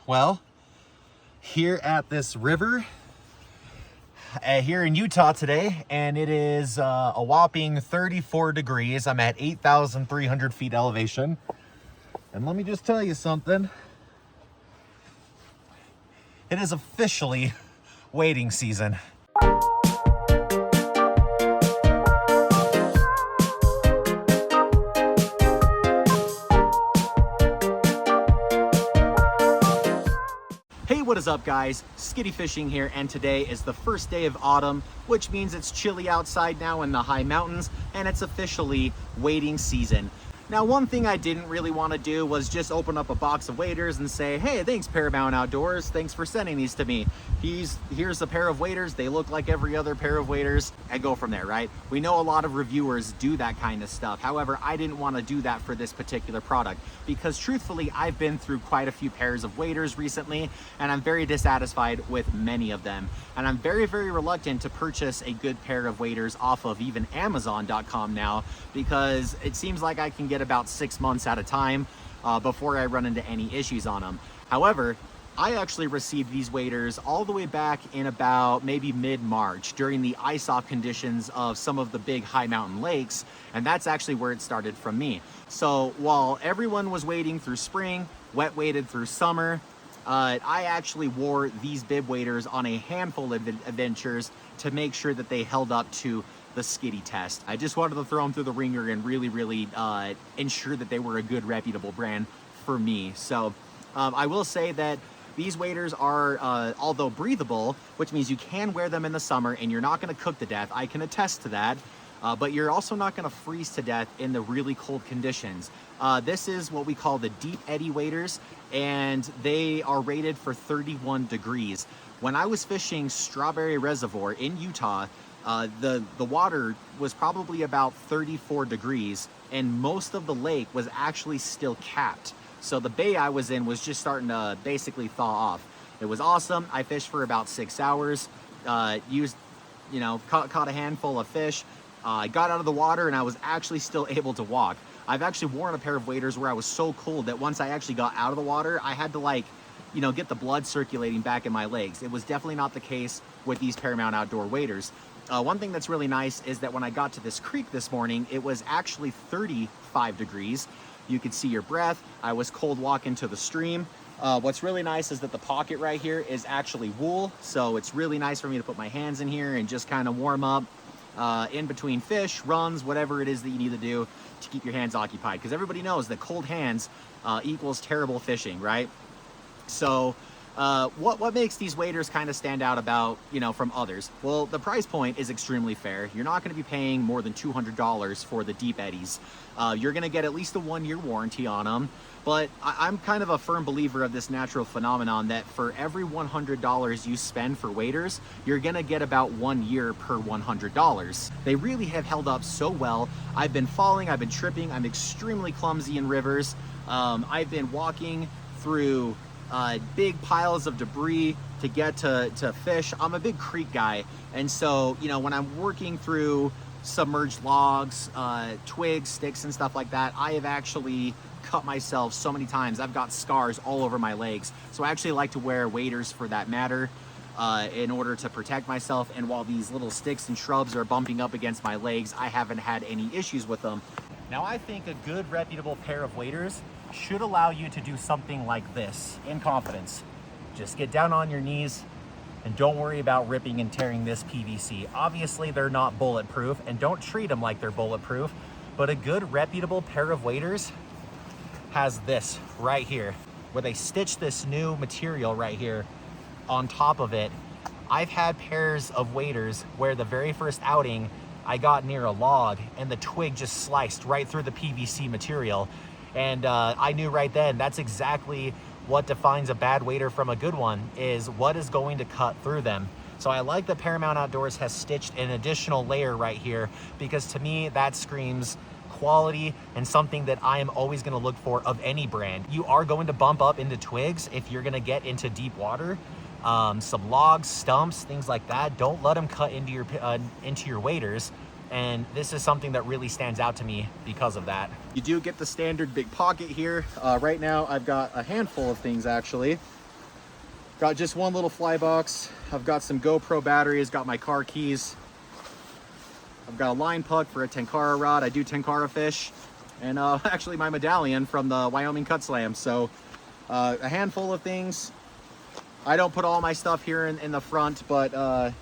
Well, here at this river here in Utah today, and it is a whopping 34 degrees. I'm at 8,300 feet elevation. And let me just tell you something. It is officially wading season. Hey, what is up guys? Skiddy Fishing here, and today is the first day of autumn, which means it's chilly outside now in the high mountains, and it's officially wading season. Now, one thing I didn't really want to do was just open up a box of waders and say, hey, thanks Paramount Outdoors, thanks for sending these to me. Here's a pair of waders, they look like every other pair of waders, and go from there, right? We know a lot of reviewers do that kind of stuff. However, I didn't want to do that for this particular product because truthfully, I've been through quite a few pairs of waders recently, and I'm very dissatisfied with many of them. And I'm very, very reluctant to purchase a good pair of waders off of even Amazon.com now, because it seems like I can get about 6 months at a time before I run into any issues on them. However, I actually received these waders all the way back in about maybe mid-March during the ice-off conditions of some of the big high mountain lakes, and that's actually where it started from me. So while everyone was wading through spring, wet waded through summer, I actually wore these bib waders on a handful of adventures to make sure that they held up to the Skiddy test. I just wanted to throw them through the ringer and really ensure that they were a good, reputable brand for me. So I will say that these waders are, although breathable, which means you can wear them in the summer and you're not going to cook to death. I can attest to that. But you're also not going to freeze to death in the really cold conditions. This is what we call the Deep Eddy Waders, and they are rated for 31 degrees. When I was fishing Strawberry Reservoir in Utah, the water was probably about 34 degrees, and most of the lake was actually still capped. So the bay I was in was just starting to basically thaw off. It was awesome. I fished for about 6 hours, caught a handful of fish. I got out of the water and I was actually still able to walk. I've actually worn a pair of waders where I was so cold that once I actually got out of the water, I had to get the blood circulating back in my legs. It was definitely not the case with these Paramount Outdoor waders. One thing that's really nice is that when I got to this creek this morning, it was actually 35 degrees. You could see your breath. I was cold walking to the stream. What's really nice is that the pocket right here is actually wool. So it's really nice for me to put my hands in here and just kind of warm up in between fish, runs, whatever it is that you need to do to keep your hands occupied. Because everybody knows that cold hands equals terrible fishing, right? So what makes these waders kind of stand out from others? Well, the price point is extremely fair. You're not going to be paying more than $200 for the Deep Eddies. You're going to get at least a 1-year warranty on them. But I'm kind of a firm believer of this natural phenomenon that for every $100 you spend for waders, you're going to get about 1 year per $100. They really have held up so well. I've been falling, I've been tripping, I'm extremely clumsy in rivers. I've been walking through big piles of debris to get to fish. I'm a big creek guy, and so when I'm working through submerged logs, twigs, sticks, and stuff like that, I have actually cut myself so many times. I've got scars all over my legs. So I actually like to wear waders for that matter, in order to protect myself. And while these little sticks and shrubs are bumping up against my legs, I haven't had any issues with them. Now, I think a good, reputable pair of waders should allow you to do something like this in confidence. Just get down on your knees and don't worry about ripping and tearing this PVC. Obviously, they're not bulletproof, and don't treat them like they're bulletproof, but a good, reputable pair of waders has this right here, where they stitch this new material right here on top of it. I've had pairs of waders where the very first outing, I got near a log and the twig just sliced right through the PVC material. And I knew right then, that's exactly what defines a bad wader from a good one, is what is going to cut through them. So I like that Paramount Outdoors has stitched an additional layer right here, because to me, that screams quality and something that I am always going to look for of any brand. You are going to bump up into twigs if you're going to get into deep water. Some logs, stumps, things like that. Don't let them cut into your waders. And this is something that really stands out to me because of that. You do get the standard big pocket here. Right now I've got a handful of things actually. Got just one little fly box. I've got some GoPro batteries, got my car keys. I've got a line puck for a Tenkara rod. I do Tenkara fish. And actually my medallion from the Wyoming Cut Slam. So a handful of things. I don't put all my stuff here in the front, but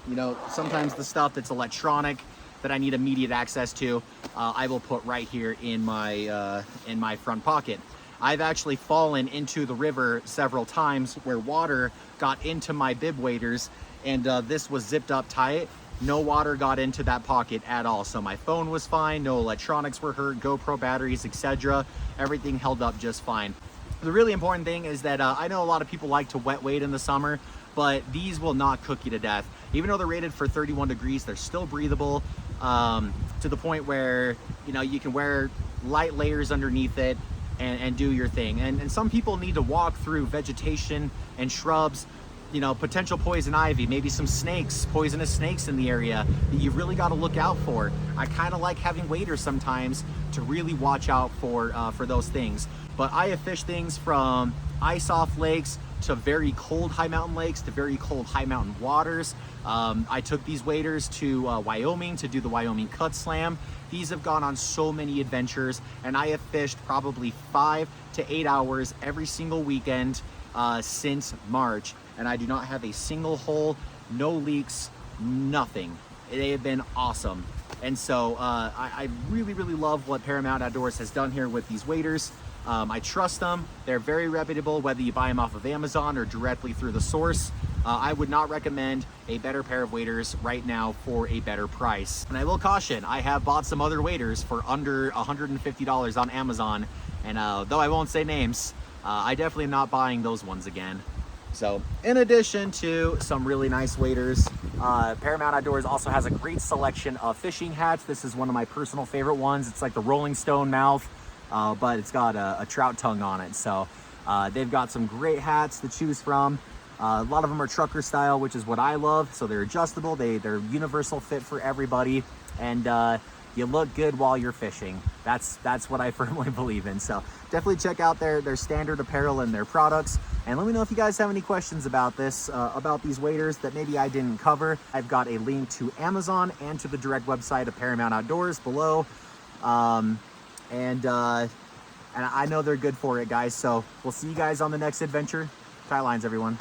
you know, sometimes the stuff that's electronic that I need immediate access to, I will put right here in my front pocket. I've actually fallen into the river several times where water got into my bib waders, and this was zipped up tight. No water got into that pocket at all. So my phone was fine, no electronics were hurt, GoPro batteries, etc. Everything held up just fine. The really important thing is that I know a lot of people like to wet wade in the summer, but these will not cook you to death. Even though they're rated for 31 degrees, they're still breathable to the point where, you know, you can wear light layers underneath it and do your thing. And some people need to walk through vegetation and shrubs, you know, potential poison ivy, maybe some snakes, poisonous snakes in the area that you've really got to look out for. I kind of like having waders sometimes to really watch out for those things. But I have fished things from ice-off lakes to very cold high mountain lakes to very cold high mountain waters. I took these waders to Wyoming to do the Wyoming Cut Slam. These have gone on so many adventures, and I have fished probably 5 to 8 hours every single weekend since March, and I do not have a single hole, no leaks, nothing. They have been awesome. And so I really, really love what Paramount Outdoors has done here with these waders. I trust them. They're very reputable, whether you buy them off of Amazon or directly through the source. I would not recommend a better pair of waders right now for a better price. And I will caution, I have bought some other waders for under $150 on Amazon. And though I won't say names, I definitely am not buying those ones again. So in addition to some really nice waders, Paramount Outdoors also has a great selection of fishing hats. This is one of my personal favorite ones. It's like the Rolling Stone mouth, but it's got a trout tongue on it. So they've got some great hats to choose from. A lot of them are trucker style, which is what I love. So they're adjustable, they're universal fit for everybody, and you look good while you're fishing. That's what I firmly believe in. So definitely check out their standard apparel and their products. And let me know if you guys have any questions about this, about these waders that maybe I didn't cover. I've got a link to Amazon and to the direct website of Paramount Outdoors below. And I know they're good for it, guys. So we'll see you guys on the next adventure. Tie lines, everyone.